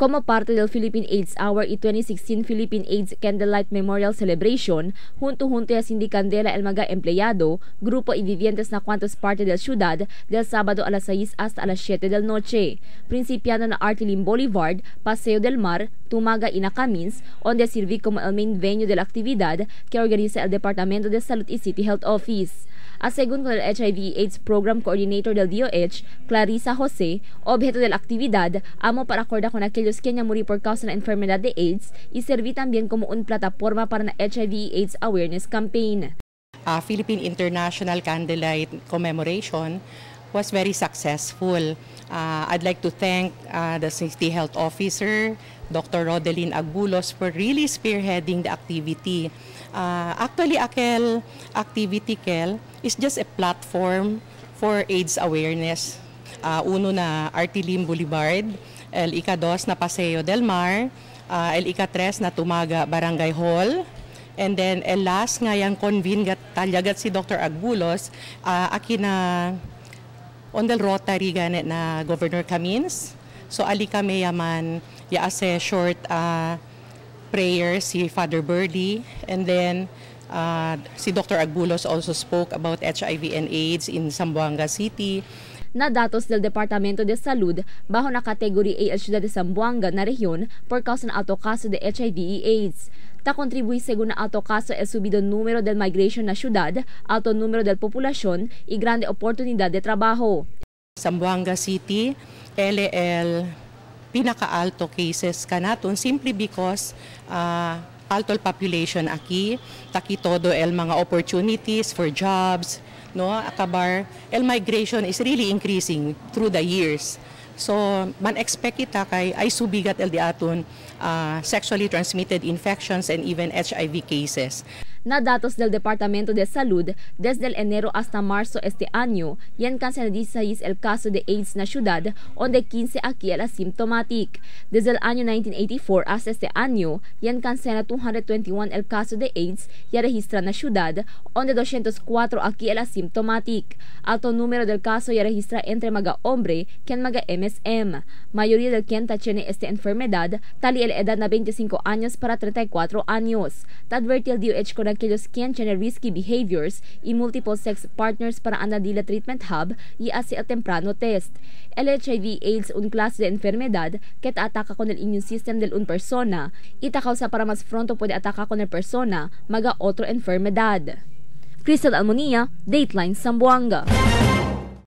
Como parte del Philippine AIDS Hour y 2016 Philippine AIDS Candlelight Memorial Celebration, junto-junto a Sindicandela el mga empleyado, grupo y vivientes na cuantos parte del ciudad del sábado a las 6 hasta a las 7 del noche. Principiando na Artilim Boulevard, Paseo del Mar, Tumaga y Nacamins, donde sirví como el main venue de la actividad que organiza el Departamento de Salud y City Health Office. Según con el HIV/AIDS Program Coordinator del DOH, Clarissa Jose, objeto de la actividad, amo para acordar con aquellos que han muerto por causa de la enfermedad de AIDS y serví también como una plataforma para la HIV/AIDS Awareness Campaign. Philippine International Candlelight Commemoration was very successful. I'd like to thank the City Health Officer, Dr. Rodeline Agbulos, for really spearheading the activity. Actually, Akel activity, Kel, is just a platform for AIDS awareness. Uno na Artilim Boulevard, el ika-2 na Paseo del Mar, el ika-3 na Tumaga Barangay Hall, and then el last nga yang convene talyagat si Dr. Agbulos, aki na on the Rotary ganit na Governor Camins. So ali kami yaman yaase short prayer si Father Birdie, and then si Dr. Agbulos also spoke about HIV and AIDS in Zamboanga City. Na datos del Departamento de Salud, bajo na kategory A el ciudad de Zamboanga na rehiyon por causa ng alto kaso de HIV y AIDS. Ta contribuye según na alto kaso el subido número del migration na ciudad, alto número del población y grande oportunidad de trabajo. Zamboanga City, LL pinaka-alto cases kanaton simply because alto population aki, taki todo el mga opportunities for jobs, no, akabar el migration is really increasing through the years. So man expect kita kay ay subigat el diaton sexually transmitted infections and even HIV cases. Na datos del Departamento de Salud, desde el enero hasta marzo este año, yan cancela 16 el caso de AIDS na ciudad, donde 15 aquí el asymptomatic. Desde el año 1984 hasta este año, yan cancela 221 el caso de AIDS ya registra na ciudad, donde 204 aquí el asymptomatic. Alto número del caso ya registra entre mga hombre que mga MSM. Mayoría del quien tiene esta enfermedad, tali el edad na 25 años para 34 años. Tadverti el DOH con aquellos quien tienen risky behaviors y multiple sex partners para andar la treatment hub y hace el temprano test. El HIV/AIDS un clase de enfermedad que te ataca con el immune system del un persona y te causa para más pronto puede atacar con el persona maga otro enfermedad. Crystal Almonía, Dateline Zamboanga.